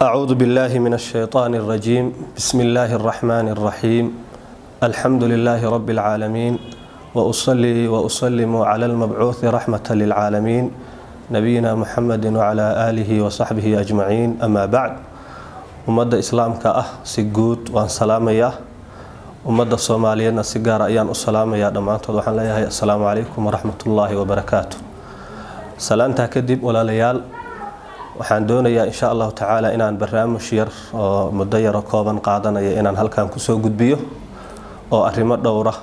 أعوذ بالله من الشيطان الرجيم. بسم الله الرحمن الرحيم. الحمد لله رب العالمين، وأصلي وأسلم على المبعوث رحمة للعالمين نبينا محمد وعلى آله وصحبه أجمعين. أما بعد، ummadda islaamka si guud waan salaamayaa, ummadda Soomaaliyeedna si gaar ah ayaan u salaamayaa dhamaantood. Waxaan leeyahay assalaamu calaykum waraxmatullaahi wabarakaatuh. salaanta kadib walaalayaal, waxaan doonayaa insha Allah tacaala inaan barnaamij yar oo muddo yar kooban qaadanaya inaan halkan ku soo gudbiyo oo arrimo dhowr ah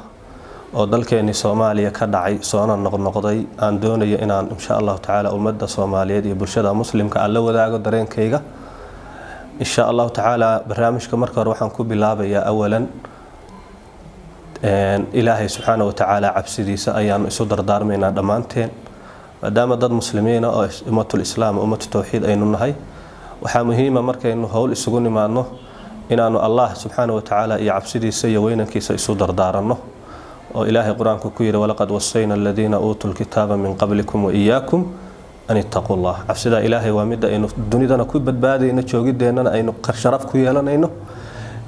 oo dalkeeni Soomaaliya ka dhacay soona noqnoqday aan doonayo inaan insha Allah tacaala ummadda Soomaaliyeed iyo bulshada muslimka aan la wadaago dareenkayga. إن شاء الله تعالى برنامجك مركز روحان كوبيلابا يا أولا إلهي سبحانه وتعالى عبسدي سأيان صدر دار من دمانتين دام ضد مسلمين أو أمة الإسلام أمة التوحيد أي نهاي وحامهيما مركز إنه هول السجون مع إنه إن الله سبحانه وتعالى يعبسدي سي وين كيس صدر دار إنه وإلهي قرآن كوير ولقد وصينا الذين أوتوا الكتاب من قبلكم وإياكم أن اتقوا الله. عبسدا إلهي وامدا إنه دنيدنا كوي بدبادي إنه جوجدنا إنه شرف كويلنا إنه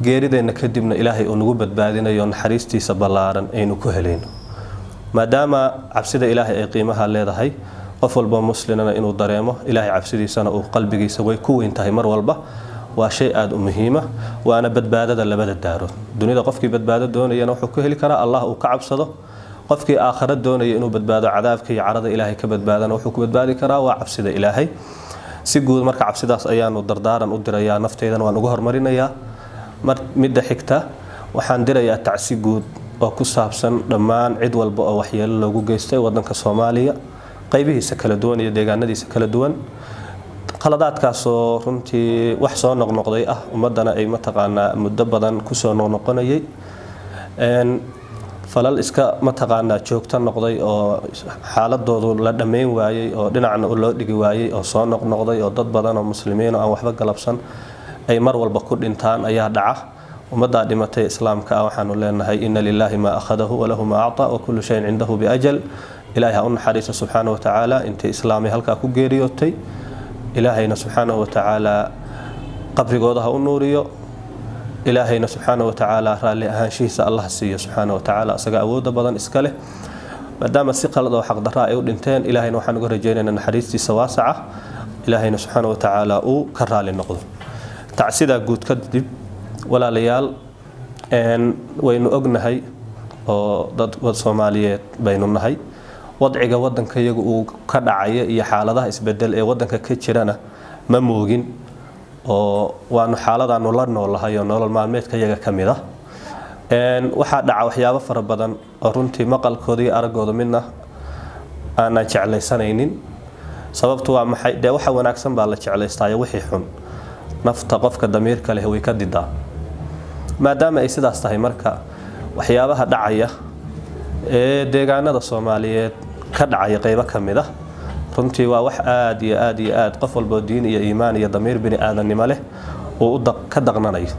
جيريدا إنه كدبنا إلهي إنه بدبادينا ين حريستي سبلارن إنه كهلين. ما دام عبسدا إلهي قيمها اللي هي قفل بمسلمنا إنه ضريمه إلهي عبسدي سنة وقلبي يسوي كوي انتهي مر والبه وشيء آد مهمة وأنا بدبادة اللي بدت داره دنيدا قفكي بدبادة دون ينوح كهلي كرا الله وكعب صده qofkii aakhirad doonaya inuu badbaado cadaabka iyo carada Ilaahay ka badbaadana wuxuu ku badbaadi karaa waa cabsida Ilaahay. si guud marka cabsidaas ayaanu dardaaran u dirayaa, nafteedana waan ugu hormarinayaa. midda xigta waxaan dirayaa tacsi guud oo ku saabsan dhammaan cid walba oo waxyeello loogu geystay wadanka Soomaaliya qaybihiisa kala duwan iyo deegaanadiisa kala duwan. qaladaadkaas oo runtii wax soo noqnoqday ummadana ay mataqaanaa muddo badan ku soo noqnoqonayay falal iska mataqaanaa joogta noqday oo xaaladoodu la dhameyn waayay oo dhinacna loo dhigi waayay oo soo noqnoqday oo dad badan oo muslimiin aan waxba galabsan ay mar walba ku dhintaan ayaa dhaca. ummadda dhimatay islaamka waxaanu leenahay inna lillahi ma akhadahu wa lahu ma a'ta wa kullu shay'in 'indahu bi ajal. ilaahay ha u naxariiso subhanahu wa ta'ala intii islaamay halka ku geeriyootay. ilaahayna subhanahu wa ta'ala qabrigooda ha u nuuriyo. إلهينا سبحانه وتعالى رالي أهانشيس الله سيه سبحانه وتعالى أسقى أود بدن إسكاله ما دام الثقل ذو حق ضراء ودنتين إلهينا وحنا نقول رجينا أن حديثي سواسعة إلهينا سبحانه وتعالى كرالي النقض تعسيدا جود كذب ولا ليال إن وين أجنهي ضد والصوماليات بين النهي وضع جودن كي كدعية يحال هذا إسبدل ودن ككتيرنا مموجين waanu xaaladaanu la noolahay oo nolol maalmeedka iyaga kamid ah waxa dhaca waxyaabo fara badan oo runtii maqalkooda iyo aragooda midna aan jeclaysanaynin. sababtu waa maxay? waxa wanaagsan baa la jeclaystaayo wixii xun nafta qofka damiirka leh way ka didaa. maadaama ay sidaas tahay marka waxyaabaha dhacaya ee deegaanada Soomaaliyeed ka dhacaya qaybo kamid ah runtii waa wax aad iyo aad qof walba diin iyo iimaan iyo damiir bini aadanimo leh oo ka daqnanayo.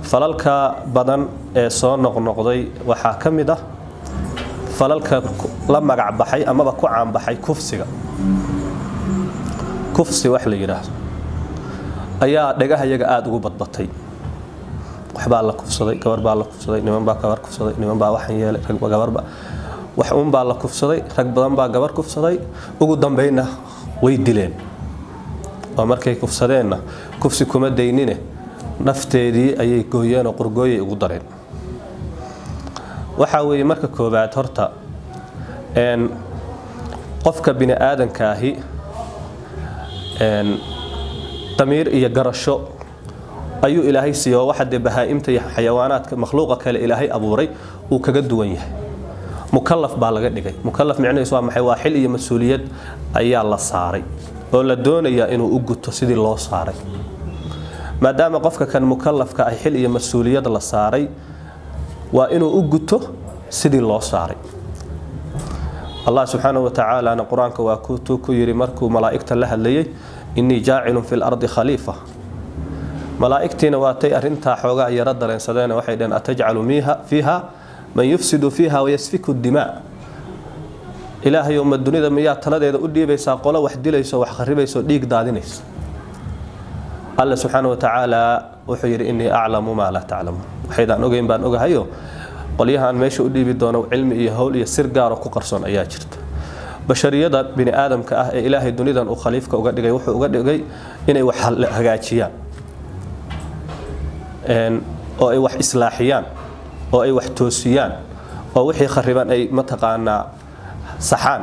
falalka badan ee soo noqnoqday waxaa kamid ah falalka la magac baxay ama ku caan baxay kufsiga. kufsi wax la yiraahdo ayaa dhagaha iyaga aad ugu badbatay. waxbaa la kufsaday, gabar baa la kufsaday, niman baa gabar kufsaday, niman baa waxan yeelay, rag baa gabar baa wax baa la kufsaday, rag badan baa gabar kufsaday, ugu dambeeyna way dileen. oo markay kufsadeenna kufsi kuma deynine nafteedii ayay gooyeen oo qurgooyay ugu dareen. waxa weeye marka koobaad horta qofka bini aadanka ahi damiir iyo garasho ayuu Ilaahay siiyo waxa bahaa'imta iyo xayawaanaadka makhluuqa kale Ilaahay abuuray uu kaga duwan yahay. مكلف بالغدغي مكلف معنيس waa maxay? waa xil iyo mas'uuliyad ayaa la saaray oo la doonayaa inuu u guto sidii loo saaray. maadaama qofka kan mukallafka ay xil iyo mas'uuliyad la saaray waa inuu u guto sidii loo saaray. Allah subhanahu wa ta'ala ana quraanka waa ku yiri markuu malaa'ikta la hadlayay inni jaa'ilun fil ardi khalifa. malaa'iktina waatay arinta xoogaa yara dareensadeen waxay dheen ataj'alu fiha من يفسد فيها ويسفك الدماء. إلهي يوم الدنيا مياه تلاد إذا أدي بيسا قلا وحدي ليس وحخري بيسا ديك دادينيس الله سبحانه وتعالى وحير إني أعلم ما لا تعلم حيدا أوجين بان أوجهايو قليها أن ماشي أدي بدونه علم يهول يسير جار وقرصون أياجرت بشرية بني آدم كإله الدنيا وخليفك وقد جاي وقد جاي إني وحل هجاتيان أو أي وح إصلاحيان أو أي وح توسيان أو وحي خربان أي متقانا صحان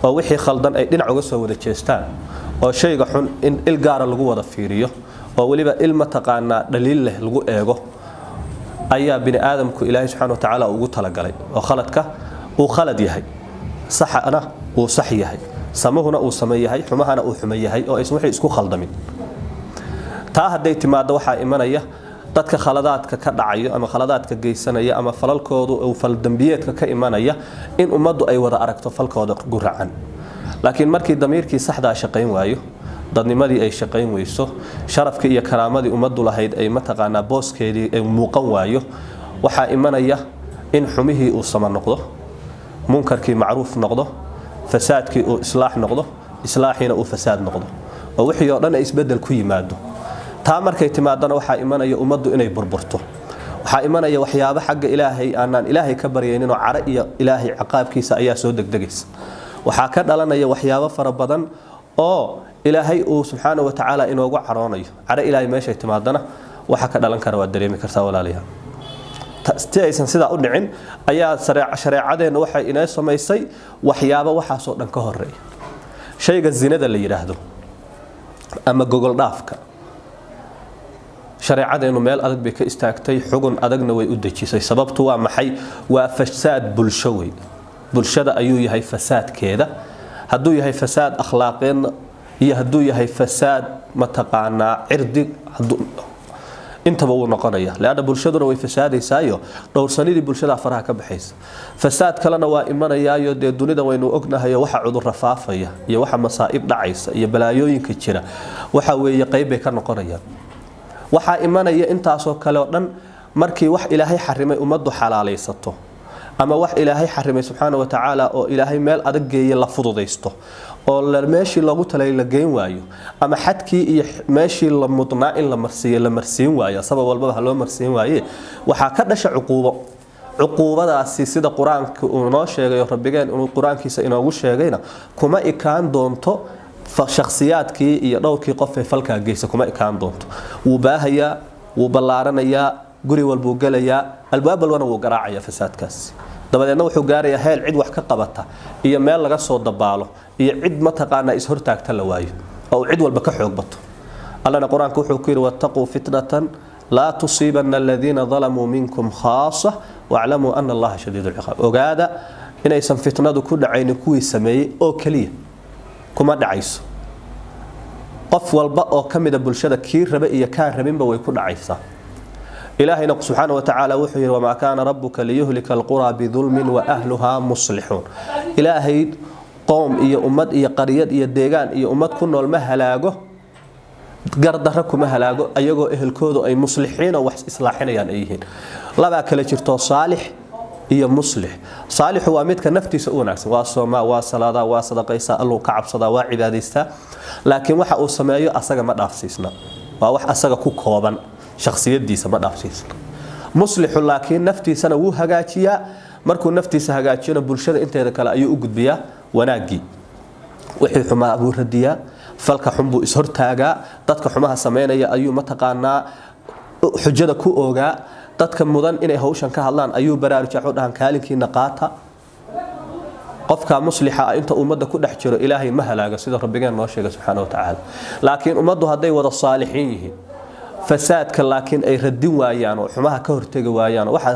أو وحي خلدان أي دين عجسة وده تشستان أو شيء جحون إن الجار الجو ضفيريه أو ولي بقى المتقانا دليل له الجو إيجو أي بني آدم كإله سبحانه وتعالى وجود هلا وخلدك وخلد يهي صح أنا وصحي هي سموهنا وسميه هي حماهنا وحميه هي أو اسمه إسكو خلدمين تا هديت ما دوحة إيمانية dadka khaladaadka ka dhacayo ama khaladaadka geysanaya ama falalkoodu oo faldambiyeedka ka imanaya in ummadu ay wada aragto falkooda guracan laakiin markii damiirkii saxda ah shaqeyn waayo dadnimadii ay shaqeyn weyso sharafkii iyo karaamadii ummadu lahayd ay mataqaana booskeedii ay muuqan waayo waxa imanaya in xumihii uu sama noqdo munkarkii macruuf noqdo fasaadkii uu islaax noqdo islaaxina uu fasaad noqdo oo wixii oo dhan isbedel ku yimaado taa markay timaadana waxa imanaya ummadu inay burburto waxa imanaya waxyaabo xagga ilaahay aanan ilaahay ka baryaynin oo cara iyo ilaahay ciqaabkiisa ayaa soo degdegaysa waxa ka dhalanaya waxyaabo fara badan oo ilaahay uu subxaanahu wa ta'ala inoogu caroonayo cara ilaahay meeshay timaadana waxa ka dhalan kara waa dareemi kartaa walaalayaal aysan sida u dhicin ayaa shareecadeena waxa inay samaysay waxyaabo waxa soo dhan ka horeeya shayga zinada la yiraahdo ama gogol dhaafka shareecadeenu meel adag bay ka istaagtay xugun adagna way u dajisay sababtu waa maxay waa fasaad bulsho way bulshada ayuu yahay fasaadkeeda haduu yahay fasaad akhlaaqeen iyo haduu yahay fasaad mataqaana cirdi intaba uu noqonaya laana bulshaduna way fasaadaysaayo dhowrsanidii bulshada faraha ka baxaysa fasaad kalena waa imanayaayo de dunida waynu ognahay waxa cudur rafaafaya iyo waxa masaa'ib dhacaysa iyo balaayooyinka jira waxa weeye qayb ay ka noqonayaan waxa imanaya intaas oo kale oo dhan markii wax ilaahay xarimay ummadu xalaalaysato ama wax ilaahay xarimay subxaanahu wa ta'ala oo ilaahay meel adag geeyay la fududeysto oo meeshii lagu talay la geyn waayo ama xadkii iyo meeshii la mudnaa in la marsiin waayo sabab walba loo marsiin waaye waxa ka dhasha cuquubadaasi sida quraanka uu noo sheegay rabbigeen inuu quraankiisa inoogu sheegayna kuma ikaan doonto shakhsiyaadkii iyo dhowrkii qof ee falka geysa kuma ikaan doonto wuu baahaya wuu ballaaranaya guri walba uu galaya albaab walbana wuu garaacaya fasaadkaas dabadeedna wuxuu gaarayaa heel cid wax ka qabata iyo meel laga soo dabaalo iyo cid ma taqaana is hortaagta la waayo oo cid walba ka xoog bato allana quraanka wuxuu ku yiri wattaqu fitnatan la tusibanna alladhina zalamu minkum khassa wa'lamu anna allaha shadidul iqab ogaada inaysan fitnadu ku dhacayn kuwii sameeyay oo kaliya kuma dhacayso qof walba oo kamida bulshada kii raba iyo ka rabinba way ku dhacaysaa ilaahayna subhanahu wa ta'ala wuxuu yiri wama kaana rabbuka liyuhlika alqura bidhulmin wa ahliha muslihun ilaahay qoom iyo ummad iyo qariyad iyo deegaan iyo ummad ku nool ma halaago gardara kuma halaago ayagoo ehelkoodu ay muslixiin oo wax islaaxinayaan ay yihiin laba kala jirto saalix iyo muslix saalix waa midka naftiisa u wanaagsan waa sooma waa salaada waa sadaqaysa allahu ka cabsada waa cibaadaysta laakiin waxa uu sameeyo asaga ma dhaafsiisna waa wax asaga ku kooban shakhsiyadiisa ma dhaafsiisna muslixu laakiin naftiisana wuu hagaajiyaa markuu naftiisa hagaajiyana bulshada inteeda kale ayuu u gudbiyaa wanaagii wixii xumaa abuu radiyaa falka xumbu is hortaagaa dadka xumaha sameynaya ayuu mataqaanaa xujada ku oogaa dadka mudan inay hawshan ka hadlaan ayuu baraarujaxo dhahan kaalinkiina qaata qofka muslixa inta ummadda ku dhex jiro ilaahay ma halaaga sida rabbigeen noo sheegay subxaanahu wa ta'ala laakiin ummaddu haday wada saalixiin yihiin fasaadka laakiin ay radin waayaan oo xumaha ka hortagi waayaan waxa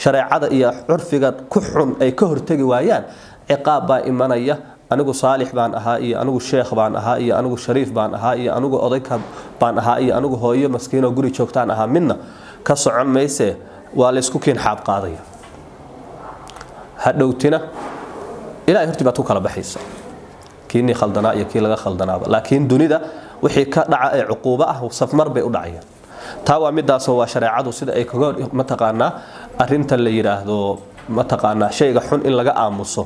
shareecada iyo curfiga ku xun ay ka hortagi waayaan ciqaab baa imanaya anigu saalix baan ahaa iyo anigu sheekh baan ahaa iyo anigu shariif baan ahaa iyo anigu odayka baan ahaa iyo anigu hooyo maskiin oo guri joogtaan ahaa midna ka socon mayse waa la isku keen xaab qaadaya hadhowtina ilaahay horti baad ku kala baxaysa kiini khaldanaa iyo kii laga khaldanaaba laakiin dunida wixii ka dhaca ee cuquuba ah safmar bay u dhacayaan taa waa midaas oo waa shareecadu sida ay kaga mataqaana arinta la yiraahdo mataqaana shayga xun in laga aamuso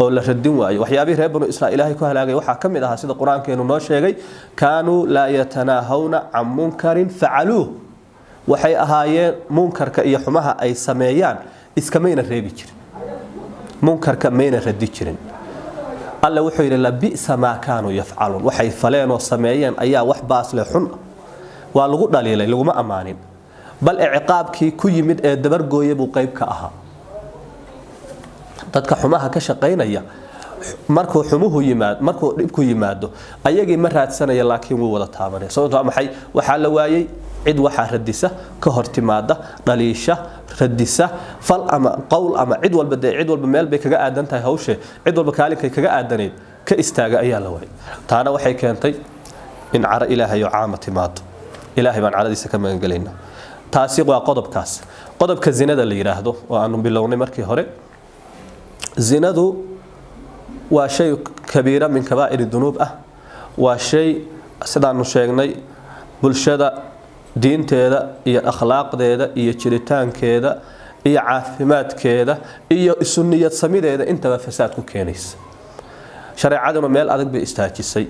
oo la radin waayo waxyaabii reer banu Israa'iil Ilaahay ku halaagay waxa kamid ah sida quraankeenu noo sheegay kaanu la yatanahawna am munkarin fa'aluhu waxay ahaayeen munkarka iyo xumaha ay sameeyaan iskamayna reebi jirin munkarka mayna radi jirin alla wuxuu yiri la bi'sa ma kaanu yaf'alun waxay faleen oo sameeyeen ayaa wax baas leh xun waa lagu dhaliilay laguma amaanin bal ciqaabkii ku yimid ee dabar gooyay buu qayb ka ahaa dadka xumaha ka shaqeynaya markuu xumuhu yimaado markuu dhibku yimaado ayagii ma raadsanaya laakiin wuu wada taabanay sababtoo maxay waxa la waayay cid waxa radisa ka hortimaada dhaliisha radisa fal ama qowl ama cid walba meel bay kaga aadan tahay hawshe cid walba kaalinkay kaga aadaneed ka istaaga ayaa la waayay taana waxay keentay in cara ilaahay oo caamati maado ilaahay baan caradiisa ka magan galayna taasi waa qodobka zinada la yiraahdo oo aanu bilownay markii hore zinadu waa shay kabiira min kabaa'ir dunuub ah waa shay sidaanu sheegnay bulshada diinteeda iyo akhlaaqdeeda iyo jiritaankeeda iyo caafimaadkeeda iyo sunniyad samideeda intaba fasaad ku keenaysa shariicaduna meel adag bay istaajisay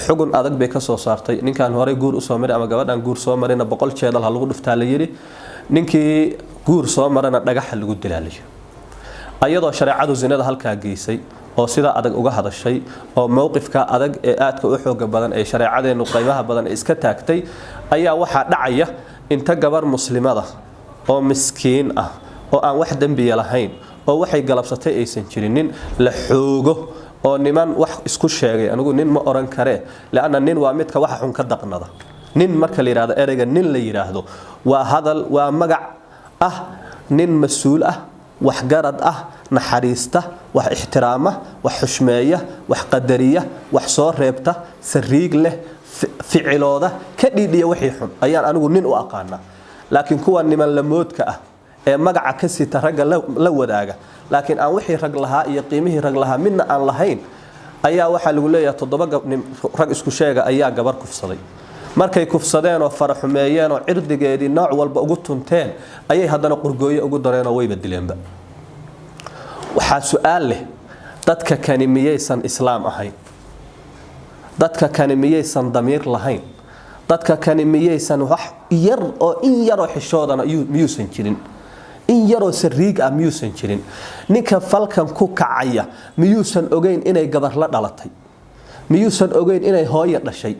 xugun adag bay ka soo saartay ninkan hore guur u soo maray ama gabadhan guur soo marina 100 jeedal lagu dhuftaa la yiri ninkii guur soo marana dhagax lagu dilaaliyo ayadoo shariicadu zinada halka geysay oo sida adag uga hadashay oo mowqifka adag ee aadka u xoog badan ee shariicadeenu qaybaha badan iska taagtay ayaa waxa dhacaya inta gabar muslimada oo miskiin ah oo aan wax dambi lahayn oo waxay galabsatay aysan jirinin la xoogo oo niman wax isku sheegay anigu nin ma oran kare laana nin waa midka waxa xun ka daqnada nin marka la yiraahdo ereyga nin la yiraahdo waa hadal waa magac ah nin mas'uul ah wax garad ah naxariista wax ixtiraama wax xushmeeya wax qadariya wax soo reebta sariig leh ficilooda ka dhiidhiya wixii xun ayaan anigu nin u aqaana laakiin kuwa niman la moodka ah ee magaca ka sita ragga la wadaaga laakiin aan wixii rag lahaa iyo qiimihii rag lahaa midna aan lahayn ayaa waxa lagu leeyahay 7 rag isku sheega ayaa gabar kufsaday markay kufsadeen oo faraxumeeyeen oo cirdigeedii nooc walba ugu tunteen ayay hadana qurgooyo ugu dareen oo way beddeleenba waxa su'aal leh dadka kani miyaysan islaam ahayn dadka kani miyaysan damiir lahayn dadka kani miyaysan wax yar oo in yar oo xishoodana miyuusan jirin in yar oo sariig ah miyuusan jirin ninka falkan ku kacaya miyuusan ogeyn inay gabar la dhalatay miyuusan ogeyn inay hooyo dhashay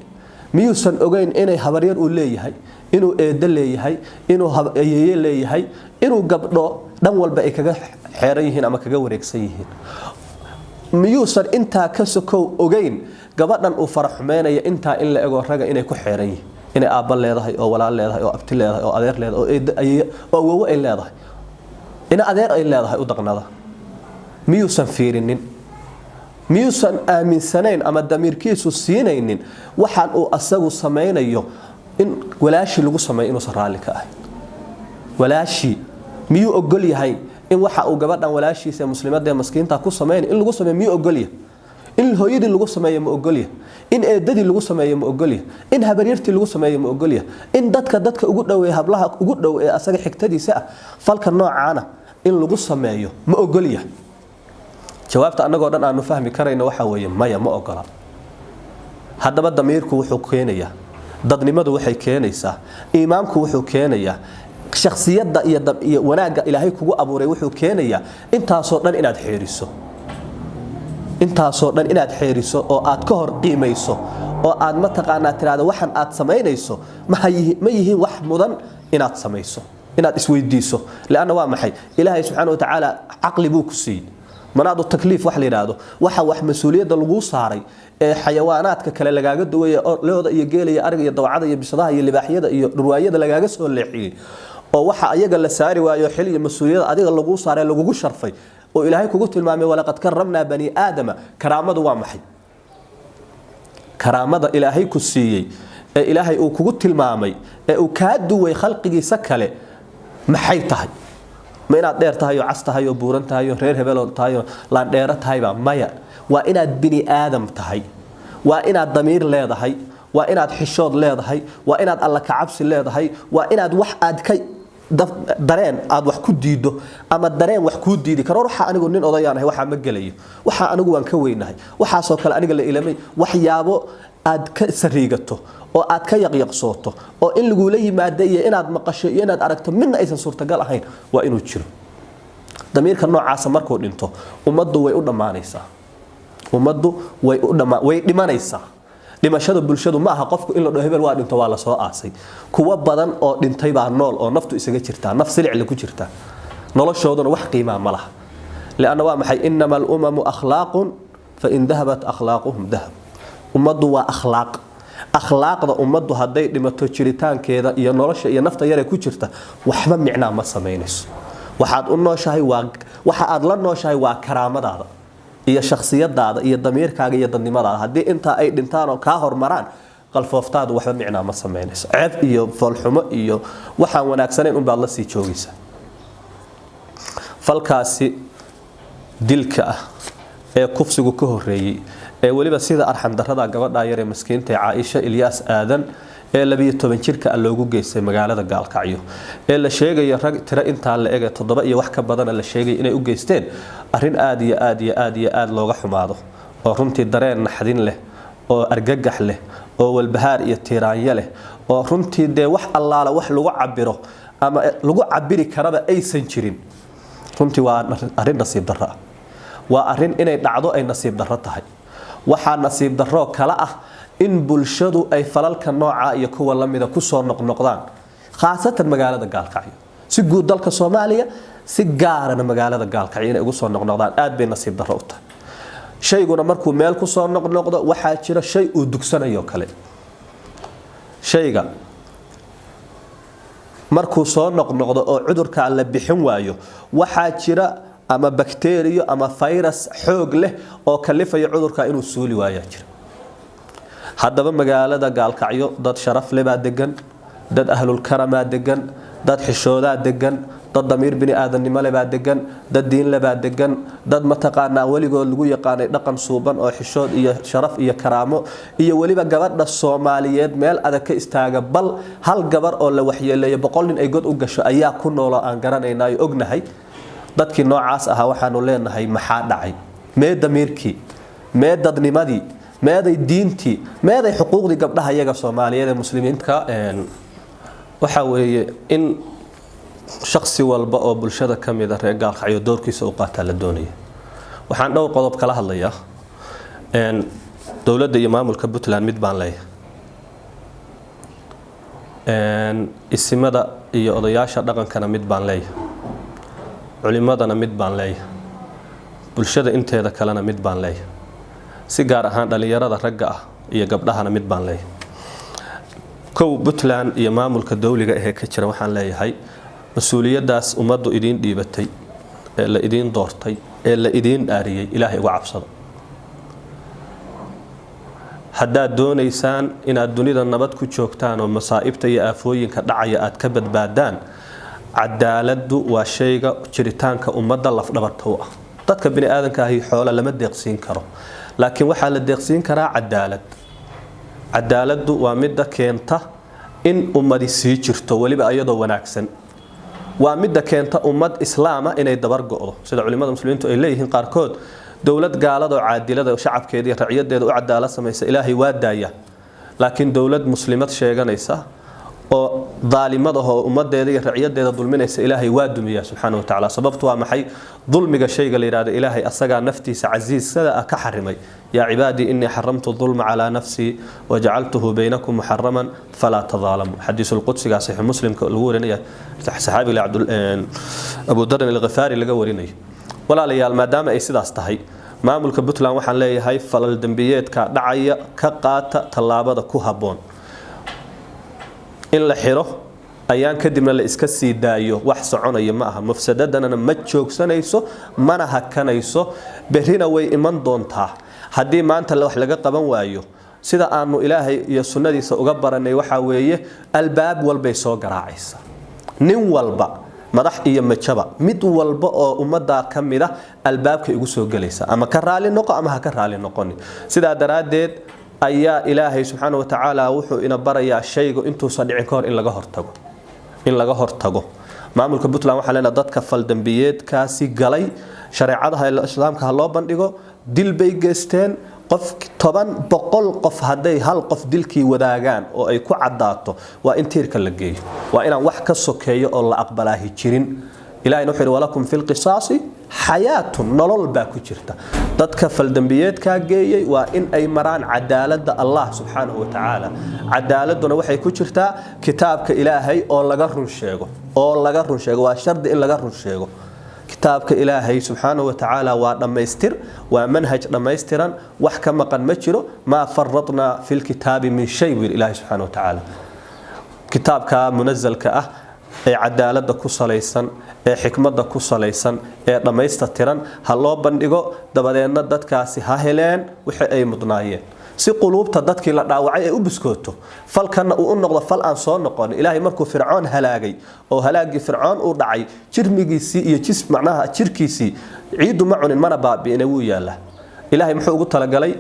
miyuusan ogeyn inay habaryar u leeyahay inuu eedo leeyahay inuu ayeeye leeyahay inuu gabdho dhan walba ay kaga xeeran yihiin ama kaga wareegsan yihiin miyuusan inta ka sokow ogeyn gabadhan uu faraxumeynaya inta in la ego raga inay ku xeeran yihiin inay aabba leedahay oo walaal leedahay oo abti leedahay oo adeer leedahay oo eedo ayeeye oo awow ay leedahay ina adeer ay leedahay u daqnada miyuusan fiirinin miyuusan aaminsanayn ama damiirkiisu siinaynin waxaan uu asagu sameynayo in walaashi lagu sameeyo inuu raali ka ah walaashi miyuu ogol yahay in waxa uu gabadhan walaashiisa muslimadda ee maskiinta ku sameeyay in lagu sameeyo miyuu ogol yahay in hooyadii lagu sameeyo ma ogol yahay in eedadii lagu sameeyo ma ogol yahay in habaryartii lagu sameeyo ma ogol yahay in dadka ugu dhow ee hablaha ugu dhow ee asaga xigtadiisa ah falka noocaana in lagu sameeyo ma ogol yahay jawaabta anagoo dhan aanu fahmi karayna waxa weeye maya ma ogola hadaba damiirku wuxuu keenayaa dadnimadu waxay keenaysaa iimaanku wuxuu keenayaa shakhsiyadda iyo wanaaga ilaahay kugu abuuray wuxuu keenayaa intaasoo dhan inaad xeeriso oo aad ka hor qiimayso oo aad ma taqaanaa tiraado waxan aad sameynayso ma yihiin wax mudan inaad samayso inaad isweydiiso laana waa maxay ilaahay subxaanahu wa ta'ala aqli buu ku siiyay manaadu takliif wax la yiraahdo waxa wax mas'uuliyadda lagu saaray ee xayawaanaadka kale lagaaga duwaya oo looda iyo geelaya ariga iyo dawcada iyo bisadaha iyo libaaxyada iyo dhurwaayada lagaaga soo leexiyay oo waxa ayaga la saari waayo xil iyo mas'uuliyad adiga lagu saaray lagu sharfay oo ilaahay kugu tilmaamay walaqad karramna bani aadama karaamadu waa maxay karaamada ilaahay ku siiyay ee ilaahay uu kugu tilmaamay ee uu ka duway khalqigiisa kale maxay tahay ma inaad dheer tahay oo cas tahay oo buuran tahay oo reer hebel tahay oo laan dheera tahay ba maya waa inaad bini aadam tahay waa inaad damiir leedahay waa inaad xishood leedahay waa inaad alla ka cabsi leedahay waa inaad wax aad ka dareen aad wax ku diido ama dareen wax ku diidi karo waxa anigu nin odayaanahay waxa ma galayo waxa anigu waan ka weynahay waxa soo kale aniga la ilamay waxyaabo aad ka sariigato oo aad ka yaqyaqsooto oo in lagu la yimaado iyo inaad maqasho iyo inaad aragto midna aysan suurtagal ahayn waa inuu jiro damiirka noocaas markuu dhinto ummaddu way u dhamaanaysaa way dhimanaysaa dhimashada bulshadu ma aha qofku in la dhaho hebel waa dhinto waa la soo aasay kuwa badan oo dhintay baa nool oo naftu isaga jirtaa naf silic la ku jirtaa noloshooduna wax qiimo ma laha laana waa maxay innamal umamu akhlaaqun fa in dhahabat akhlaaquhum dhahab ummaddu waa akhlaaqda ummaddu haday dhimato jiritaankeeda iyo nolosha iyo nafta yar ee ku jirta waxba micnaa ma sameynayso waxaad u nooshahay waxa aad la nooshahay waa karaamadaada iyo shakhsiyadaada iyo damiirkaaga iyo dadnimadaada hadii inta ay dhintaan oo ka hormaraan qalfooftaadu waxba micnaa ma sameynayso ceeb iyo falxumo iyo waxaan wanaagsaneyn un baad la sii joogaysa falkaasi dilka ah ee kufsigu ka horeeyay ee waliba sida arxam darrada gabadha yar ee miskiinta Caaisha Ilyas Aadan ee 12 jirka loogu geystay magaalada Gaalkacyo ee la sheegay rag tira inta la eegay 7 iyo wax ka badan la sheegay inay u geysteen arin aad iyo aad looga xumaado oo runtii dareen naxdin leh oo argagax leh oo walbahaar iyo tiiraanya leh oo runtii de wax allaala wax lagu cabiro ama lagu cabiri karaba aysan jirin runtii waa arin nasiib darro waa arin inay dhacdo ay nasiib darro tahay waxa nasiib darro kala ah in bulshadu ay falalka nooca iyo kuwa lamida ku soo noqnoqdaan khaasatan magaalada Gaalkacyo si guud dalka Soomaaliya si gaarana magaalada Gaalkacyo inay ugu soo noqnoqdaan aad bay nasiib darro u tahay shayguna markuu meel ku soo noqnoqdo waxa jira shay uu dugsanayo kale shayga markuu soo noqnoqdo oo cudurka la bixin waayo waxa jira ama bacteria ama virus xoog leh oo kalifaya cudurka inuu suuli waayo jira haddaba magaalada Gaalkacyo dad sharaf leh baa degan dad ahlul karama degan dad xishooda degan dad damiir bini aadanimo leh baa degan dad diin leh baa degan dad mataqaana waligood lagu yaqaanay dhaqan suuban oo xishood iyo sharaf iyo karaamo iyo waliba gabadha Soomaaliyeed meel adag ka istaaga bal hal gabar oo la waxyeelay 100 nin ay god u gasho ayaa ku nool aan garanaynaay ognahay dadkii noocaas ah waxaanu leenahay maxaa dhacay mee damiirkii mee dadnimadii meeday diintii meeday xuquuqdii gabdhaha iyaga Soomaaliyeed ee muslimiinta waxa weeye in shakhsi walba oo bulshada kamid ah reer Gaalkacyo doorkiisa u qaata la doonayo waxaan dhowr qodob kala hadlayaa dawladda iyo maamulka Puntland mid baan leeyahay isimada iyo odayaasha dhaqankana mid baan leeyahay culimadana mid baan leeyahay bulshada inteeda kalena mid baan leeyahay si gaar ahaan dhalinyarada ragga ah iyo gabdhahana mid baan leeyahay kow Puntland iyo maamulka dawliga ee ka jira waxaan leeyahay mas'uuliyadaas ummaddu idin dhiibatay ee la idin doortay ee la idin dhaariyay Ilaahay uga cabsado haddaad doonaysaan inaad dunida nabad ku joogtaan oo masaa'ibta iyo aafooyinka dhacaya aad ka badbaadaan cadaaladdu waa shayga jiritaanka ummadda lafdhabarta u ah dadka bini aadanka ahi xoolo lama deeqsiin karo laakiin waxa la deeqsiin karaa cadaaladdu waa mid keenta in ummadi sii jirto waliba ayadoo wanaagsan waa mid keenta ummad islaama inay dabar go'do sida culimada muslimiintu ay leeyihiin qaarkood dawlad gaalada oo caadilada oo shacabkeeda iyo raciyadeeda u cadaalad sameeyay Ilaahay waa daaya laakiin dawlad muslimad sheeganaysa oo dhaalimada oo ummadeeda iyo raciyadeeda dulminaysa Ilaahay waa dumiya subhanahu wa ta'ala sababtu waa maxay dulmiga shayga la yiraahdo Ilaahay asaga naftiisa aziizada ka xarimay ya ibadi inni haramtu dhulma ala nafsi waja'altuhu baynakum muharraman fala tadhalamu hadithul qudsi ga sahih muslimka lagu warinaya saxaabi Abu Dharr al-Ghifari laga warinay walaalayaal maadaama ay sidaas tahay maamulka Puntland waxaan leeyahay falal dambiyeedka dhacaya ka qaata talaabada ku haboon in la xiro ayaan kadibna la iska sii daayo wax soconaya ma aha mafsadadana ma joogsanayso mana hakanayso berina way iman doontaa hadii maanta wax laga qaban waayo sida aanu Ilaahay iyo sunnadiisa uga baranay waxa weeye albaab walbay soo garaacaysa nin walba madax iyo majaba mid walba oo umada kamida albaabka igu soo galaysa ama ka raali noqo ama ha ka raali noqoni sida daraadeed ayaa Ilaahay subhanahu wa ta'ala wuxuu ina barayaa shayga intuu sadhicin ka hor in laga hortago maamulka Puntland waxa leena dadka fal dambiyeedkaasi galay shareecadaha islaamka loo bandhigo dil bay geysteen qof 10 qof haday hal qof dilkii wadaagaan oo ay ku cadaato waa in tiirka la geeyo waa inaan wax ka sokeeyo oo la aqbalaahi jirin ilaahay wuxuu yiri walakum fil qisaasi hayatun nolol baa ku jirta dadka fal dambiyeedka geeyay waa in ay maraan cadaaladda Allah subhanahu wa ta'ala cadaaladuna waxay ku jirtaa kitaabka ilaahay oo laga run sheego waa shardi in laga run sheego kitaabka ilaahay subhanahu wa ta'ala waa dhamaystir waa manhaj dhamaystiran wax ka maqan ma jiro ma farratna fil kitaabi min shay wir ilaahay subhanahu wa ta'ala kitaabka munazzalka ah ee cadaaladda ku salaysan ee xikmadda ku salaysan ee dhamaystiran ha loo bandhigo dabadeedna dadkaasi ha heleen wixii ay mudnaayeen si quluubta dadkii la dhaawacay ay u biskooto falkana uu noqdo fal aan soo noqon ilaahay markuu fircoon halaagay oo halaagii fircoon uu dhacay jirmigiisii iyo macnaha jirkiisii ciidu ma cunin mana baabi'ina wuu yaala ilaahay muxuu ugu talagalay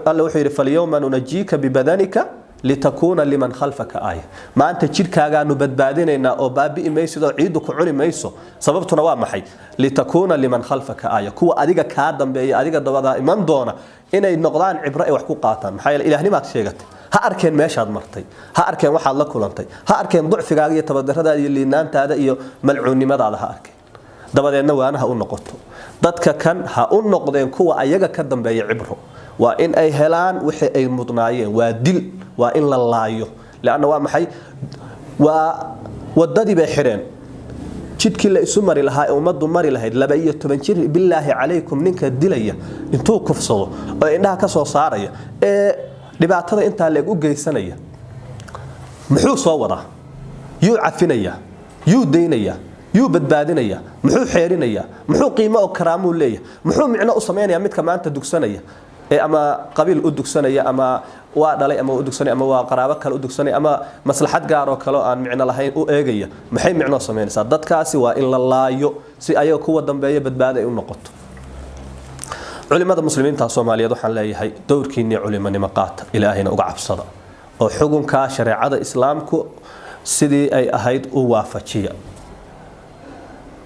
alla wuxuu yiri fal yawma nunajika bi badanika litakuna liman khalfaka aaya maanta jirkaagaanu badbaadinayna oo baabi'i mayso ciidu ku cuni mayso sababtuna waa maxay litakuna liman khalfaka aaya kuwa adiga ka dambeeya adiga dabada iman doona inay noqdaan cibro ay wax ku qaataan maxay ilaahnimaad sheegatay ha arkeen meeshaad martay ha arkeen waxaad la kulantay ha arkeen ducfigaaga iyo tabadaradaada iyo liinaantaada iyo malcuunimadaada ha arkeen dabadeedna waanaha u noqoto dadka kan ha u noqdeen kuwa ayaga ka dambeeya cibro waa in ay helaan wixii ay mudnaayeen waa dil waa in la laayo laana waa maxay waa wadadii bay xireen jidkii la isu mari lahaa ummadu mari lahayd 12 jir billaahi calaykum ninka dilaya intuu kufsado oo indhaha ka soo saaraya ee dhibaatada inta leeg u geysanaya muxuu soo wadaa yuu cafinaya yuu deynaya yuu badbaadinaya muxuu xeerinaya muxuu qiimo oo karaamo leeyahay muxuu micno u sameeynaya midka maanta dugsanaya ama qabiil u dugsanaya ama waa dhalay ama u dugsanay ama waa qaraabo kale u dugsanay ama maslaxad gaar oo kale aan micno lahayn u eegaya maxay micno sameynaysaa dadkaasi waa in la laayo si ayaga kuwa dambeeya badbaado ay u noqoto culimada muslimiinta Soomaaliyeed waxaan leeyahay doorkiina culimanimo qaata ilaahayna uga cabsada oo xukunka shareecada islaamku sidii ay ahayd u waafajiya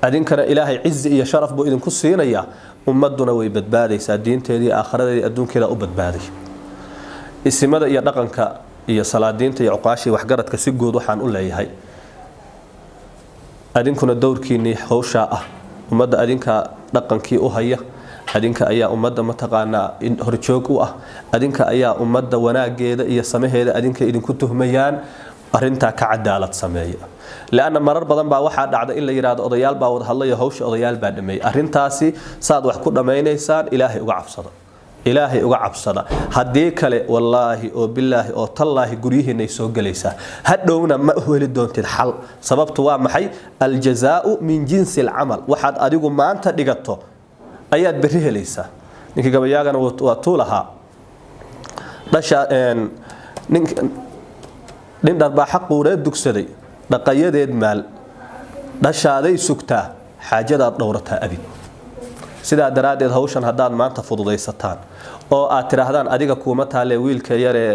adinkana ilaahay cizi iyo sharaf buu idinku siinaya ummaduna way badbaadaysaa diinteedii aakhiradeedii adduunkeeda u badbaaday isimada iyo dhaqanka iyo salaadiinta iyo uqaashi waxgaradka si guud waxaan u leeyahay adinkuna doorkiini hawsha ah ummadda adinka dhaqankii u haya adinka ayaa ummadda mataqaana horjoog u ah adinka ayaa ummadda wanaageeda iyo samaheeda adinka idinku tuhmayaan arinta ka cadaalad sameeya laana marar badan baa waxa dhacda in la yiraahdo odayaal baa wada hadlayo hawsha odayaal baa dhameey arintaasi saad wax ku dhameynaysaan ilaahay uga cabsada hadii kale wallahi oo billahi oo tallahi guriyihiina soo galaysa hadhowna ma heli doontid xal sababtu waa maxay aljazaa'u min jinsi al'amal waxaad adigu maanta dhigato ayaad bari helaysaa ninkii gabayaagana waa tuulaha dhasha nin darbaa xaqooda dugsaday dhaqayadeed maal dhashaaday sugtaa xaajadaad dhowrataa abid sidaa daraadeed hawshan hadaan maanta fududaysataan oo aad tiraahdaan adiga kuuma taale wiilka yare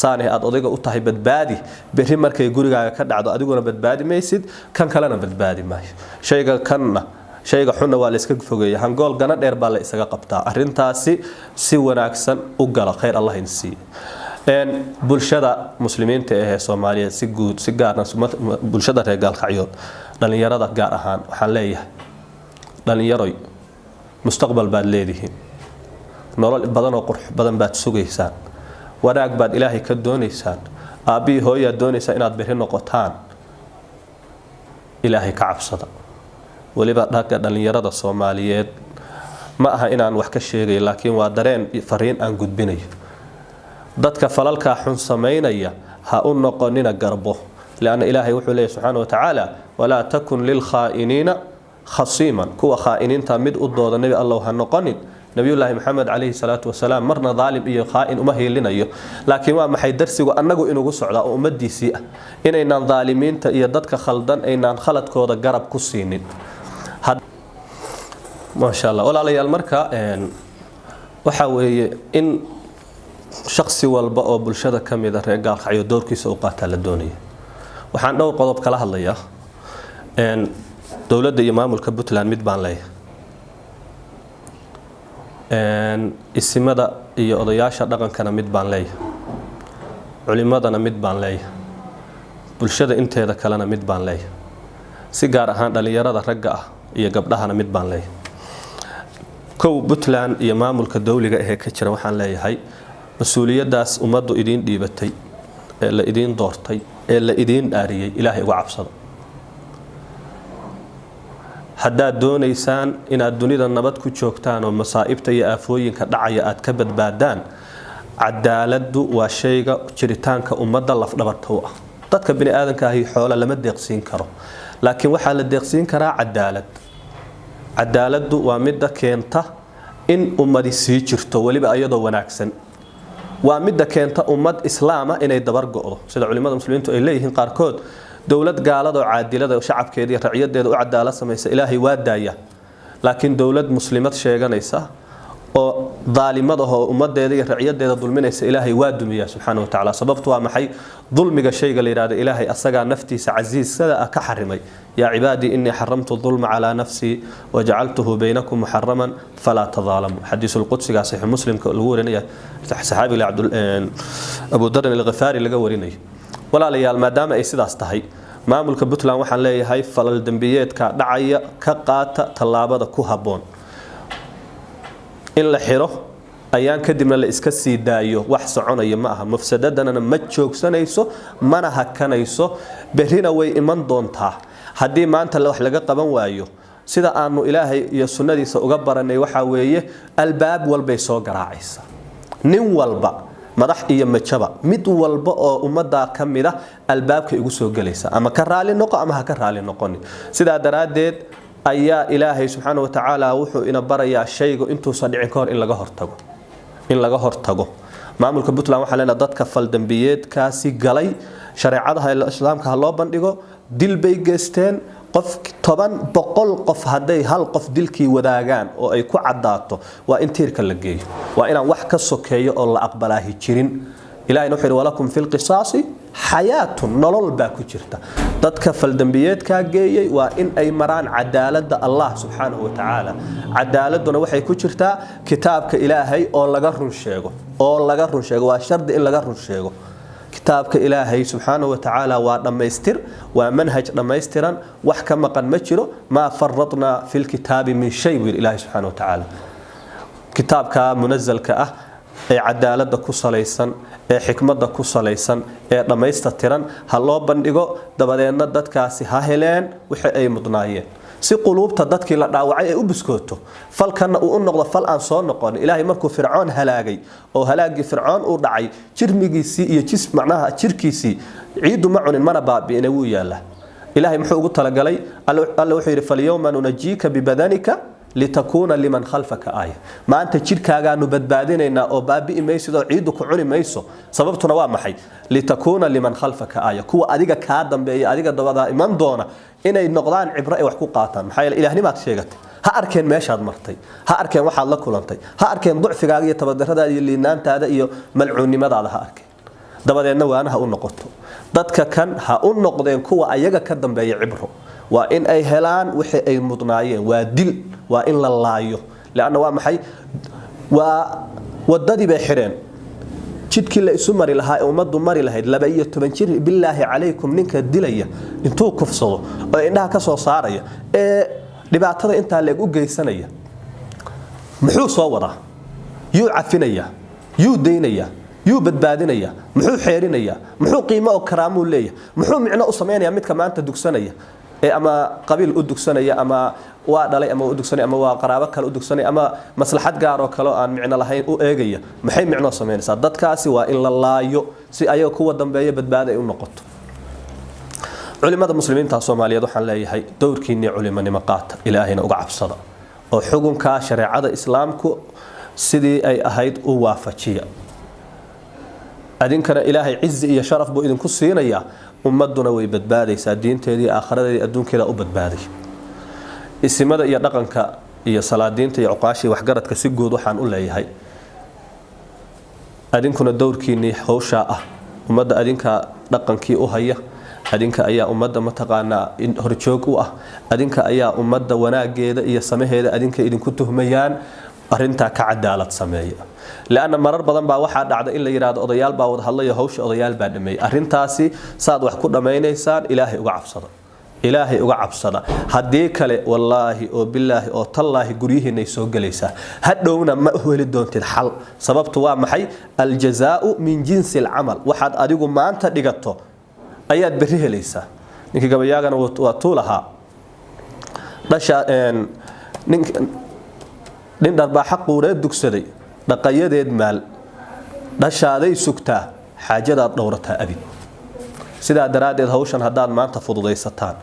saanay aad odayga u tahay badbaadi bari markay gurigaaga ka dhacdo adiguna badbaadi maysid kan kalena badbaadi maayo shayga xunna waa la iska fogeeyaa hangool gana dheer baa la isaga qabtaa arintaasi si wanaagsan u gala khayr Allah insi bulshada muslimiinta ee Soomaaliyeed si guud si gaar ah bulshada reer Galkacyood dhalinyarada gaar ahaan waxaan leeyahay dhalinyaroy mustaqbal baad leedihiin nolol badan oo qurux badan baad sugaysaan wanaag baad ilaahay ka doonaysaan aabi hooyo doonaysaa inaad bixin noqotaan ilaahay ka cabsada waliba dhaga dhalinyarada Soomaaliyeed ma aha inaan wax ka sheegay laakiin waa dareen fariin aan gudbinayo dadka falalka xun sameynaya ha u noqonina garbo laana ilaahay wuxuu leeyahay subhanahu wa ta'ala wala takun lil khaa'inina khasiman kuwa khaa'iniinta mid u dooda nabi Allah ha noqonin nabiyullaahi maxamed alayhi salatu wasalaam marna dhaalim iyo khaa'in uma heelinayo laakiin waa maxay darsigu annagu inugu socda oo ummadiisii ah inaynan dhaalimiinta iyo dadka khaldan aynaan khaladkooda garab ku siinin ma sha Allah walaalayaal marka waxa weeye in shakhsi walba oo bulshada kamid ah reer Galkacyo doorkiisa u qaata la doonayo waxaan dhowr qodob kala hadlayaa dowladda iyo maamulka Puntland mid baan leeyahay isimada iyo odayaasha dhaqankana mid baan leeyahay culimadana mid baan leeyahay bulshada inteeda kalena mid baan leeyahay si gaar ahaan dhalinyarada ragga ah iyo gabdhahana mid baan leeyahay kow Puntland iyo maamulka dawliga ee ka jira waxaan leeyahay mas'uuliyadaas ummaddu idin dhiibatay ee la idin doortay ee la idin dhaariyay Ilaahay uga cabsado haddaad doonaysaan inaad dunida nabad ku joogtaan oo masaa'ibta iyo aafooyinka dhacaya aad ka badbaadaan cadaaladdu waa shayga jiritaanka ummadda lafdhabarta u ah dadka bini aadanka ahi xoolo lama deeqsiin karo laakiin waxaa la deeqsiin karaa cadaaladdu waa midda keenta in ummadi sii jirto waliba ayadoo wanaagsan waa midda keenta ummad islaama inay dabar go'do sida culimada muslimiintu ay leeyihiin qaarkood dawlad gaalada oo caadilada shacabkeeda iyo raciyadeeda u cadaalad sameeyay Ilaahay waa daaya laakiin dawlad muslimad sheeganaysa oo dhaalimada oo ummadeeda iyo raciyadeeda dulminaysa Ilaahay waa dumiya subhanahu wa ta'ala sababtu waa maxay dulmiga shayga la yiraahdo Ilaahay asaga naftiisa aziizada ka xarimay ya ibadi inni haramtu dhulma ala nafsi waja'altuhu baynakum muharraman fala tadhalamu hadithul qudsiga sahih muslimka lagu warinaya saxaabiga Abu Dharr al-Ghifari laga warinay walaalayaal maadaama ay sidaas tahay maamulka Puntland waxaan leeyahay falal dambiyeedka dhacaya ka qaata talaabada ku haboon in la xiro ayaan kadibna la iska sii daayo wax soconaya ma aha mafsadadana ma joogsanayso mana hakanayso berrina way iman doontaa haddii maanta wax laga qaban waayo sida aanu Ilaahay iyo sunnadiisa uga baranay waxa weeye albaab walbay soo garaacaysa nin walba madax iyo majaba mid walba oo umada kamida albaabka igu soo galaysa ama ka raali noqo ama ha ka raali noqoni sida daraadeed ayaa Ilaahay subhanahu wa ta'ala wuxuu ina barayaa shayga intuu soo dhicin ka hor in laga hortago maamulka Puntland waxa leena dadka fal dambiyeedkaasi galay shariicada islaamka loo bandhigo dil bay geysteen qof 10 boqol qof haday hal qof dilkii wadaagaan oo ay ku cadaato waa in tiirka la geeyo waa inaan wax ka sokeeyo oo la aqbalaahi jirin ilaahayna wuxuu walakum fil qisaasi hayatun nolol baa ku jirta dadka fal dambiyeedka geeyay waa in ay maraan cadaaladda Allah subhanahu wa ta'ala cadaaladuna waxay ku jirtaa kitaabka Ilaahay oo laga run sheego waa shardi in laga run sheego kitaabka Ilaahay subhanahu wa ta'ala waa dhamaystir waa manhaj dhamaystiran wax ka maqan ma jiro ma farradna fil kitaabi min shay wir Ilaahay subhanahu wa ta'ala kitaabka munazzalka ah ee cadaaladda ku salaysan ee xikmadda ku salaysan ee dhamaystiran ha loo bandhigo dabadeedna dadkaasi ha heleen wixii ay mudnaayeen si quluubta dadkii la dhaawacay ay u biskooto falkana uu noqdo fal aan soo noqon Ilaahay markuu Fircoon halaagay oo halaagii Fircoon uu dhacay jirmigiisii iyo macnaha jirkiisii ciidu ma cunin mana baabi'ina wuu yaala Ilaahay muxuu ugu talagalay alla wuxuu yiri fal yawma nunajika bi badanika litakuna liman khalfaka aaya maanta jirkaaga aanu badbaadinayna oo baabi'i mayso ciidu ku cuni mayso sababtuna waa maxay litakuna liman khalfaka aaya kuwa adiga ka dambeeya adiga dabada iman doona inay noqdaan cibro ay wax ku qaataan maxay ilaahnimaad sheegatay ha arkeen meeshaad martay ha arkeen waxaad la kulantay ha arkeen ducfigaaga iyo tabadaradaada iyo liinaantaada iyo malcuunimadaada ha arkeen dabadeedna waanaha u noqoto dadka kan ha u noqdeen kuwa ayaga ka dambeeya cibro waa in ay helaan wixii ay mudnaayeen waa dil waa in la laayo laana waa maxay waa wadadii bay xireen jidkii la isu mari lahaa ee umadu mari lahayd 12 jir billaahi calaykum ninka dilaya intuu kufsado oo indhaha ka soo saaraya ee dhibaatada inta leeg u geysanaya muxuu soo wadaa yuu cafinaya yuu deynaya yuu badbaadinaya muxuu xeerinaya muxuu qiimo oo karaamo leeyahay muxuu micno u sameeynaya midka maanta dugsanaya ama qabiil u dugsanaya ama waa dhalay ama u dugsanaya ama waa qaraabo kale u dugsanaya ama maslaxad gaar oo kale aan micno lahayn u eegaya maxay micno sameynaysaa dadkaasi waa in la laayo si ayaga kuwa dambeeya badbaado ay u noqoto culimada muslimiinta Soomaaliyeed waxaan leeyahay doorkiina culimanimo qaata ilaahayna uga cabsada oo xukunka shariicada islaamku sidii ay ahayd u waafajiya adinkana ilaahay cizi iyo sharaf buu idinku siinaya ummaduna way badbaadaysaa diinteedii aakhiradeedii adduunkeeda u badbaaday isimada iyo dhaqanka iyo salaadiinta iyo uqaashi waxgaradka si guud waxaan u leeyahay adinkuna doorkiini hawsha ah ummadda adinka dhaqankii u haya adinka ayaa ummadda mataqaana horjoog u ah adinka ayaa ummadda wanaageeda iyo samaheeda adinka idinku tuhmayaan arinta ka cadaalad sameeya laana marar badan baa waxa dhacda in la yiraahdo odayaal baa wada hadlayo hawsha odayaal baa dhameey arintaasi saad wax ku dhameeynaysan ilaahay uga cabsada hadii kale wallahi oo billahi oo tallahi guryihiinay soo galaysaa hadhowna ma heli doontid xal sababtu waa maxay aljazaa'u min jinsi al'amal waxaad adigu maanta dhigato ayaad bari helaysaa ninka gabayaagana waa tuulaha dhasha nin darbaaxa quureed dugsaday dhaqayadeed maal dhashaaday sugtaa xaajadaad dhowrataa abid sidaa daraadeed hawshan haddaad maanta fududaysataan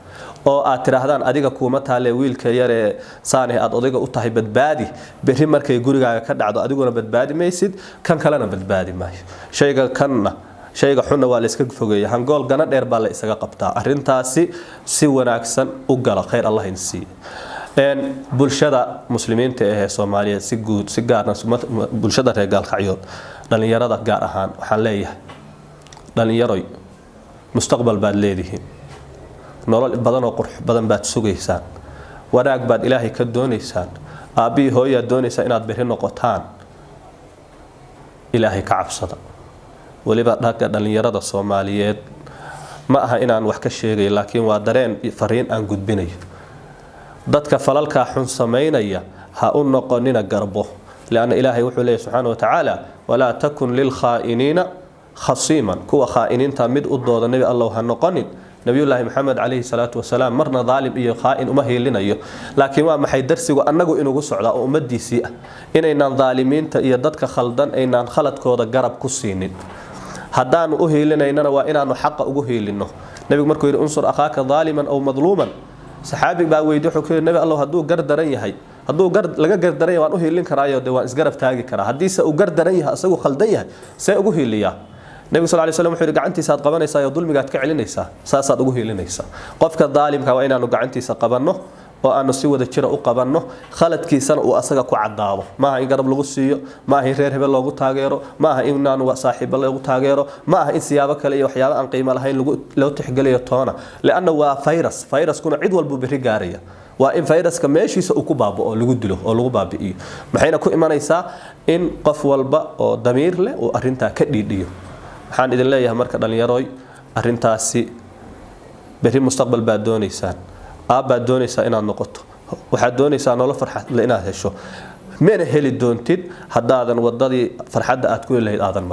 oo aad tiraahdaan adiga kuuma taale wiilka yar ee saanay aad odayga u tahay badbaadi berri markay gurigaaga ka dhacdo adiguna badbaadi maysid kan kalena badbaadi maayo shayga xunna waa la iska fogeeyaa hangool gana dheer baa la isaga qabtaa arintaasi si wanaagsan u gala khayr Allah insi bulshada muslimiinta ee Soomaaliyeed si guud si gaarna bulshada reer Gaalkacyood dhalinyarada gaar ahaan waxaan leeyahay dhalinyaroy mustaqbal baad leedihiin nolol badan oo qurux badan baad sugaysaan wanaag baad Ilaahay ka doonaysaan aabi hooyo doonaysa inaad bixin noqotaan Ilaahay ka cabsada waliba dhaga dhalinyarada Soomaaliyeed ma aha inaan wax ka sheegay laakiin waa dareen fariin aan gudbinayo dadka falalka xun sameeynaya ha u noqonina garbo laana Ilaahay wuxuu leeyahay subhanahu wa ta'ala wala takun lil khaa'inina khasiman kuwa khaa'iniinta mid u dooda nabi Allah ha noqonin nabiyullaahi maxamed alayhi salaatu wasalaam marna dhaalim iyo khaa'in uma heelinayo laakiin waa maxay darsigu annagu inugu socdaa oo ummadiisii ah inaynan dhaalimiinta iyo dadka khaldan aynaan khaladkooda garab ku siinin haddaan u heelinaynana waa inaanu xaq ugu heelino nabigu markuu yiri unsur akhaaka dhaaliman aw madluuman saxaabi baa weydiiyay wuxuu nabi Allah hadduu gardaran yahay hadduu laga gardaran yahay waan u heelin karaayo waan isgarab taagi karaa hadii se uu gardaran yahay asagu khaldan yahay see ugu heeliyaa nabi sallallahu alayhi wasallam wuxuu gacantiisa aad qabanaysaa iyo dulmiga aad ka celinaysaa saasaad ugu heelinaysaa qofka dhaalimka waa inaanu gacantiisa qabanno oo aanu si wada jira u qabanno khaladkiisana uu asaga ku cadaabo maaha in garab lagu siiyo maaha in reer hebel loogu taageero maaha in aanu saaxiib loogu taageero maaha in siyaabo kale iyo waxyaabo aan qiimo lahayn loo tixgeliyo toona laana waa virus kuna cid walba bari gaaraya waa in viruska meeshiisa uu ku baabao lagu dilo oo lagu baabi'iyo maxayna ku imanaysaa in qof walba oo damiir leh oo arinta ka dhiidhiyo waxaan idin leeyahay marka dhalinyaroy arintaasi bari mustaqbal baad doonaysaan aabbaad doonaysaa inaad noqoto waxaad doonaysaa nolol farxad leh inaad hesho meena heli doontid haddaadan wadadii farxadda aad ku leeyahay aadan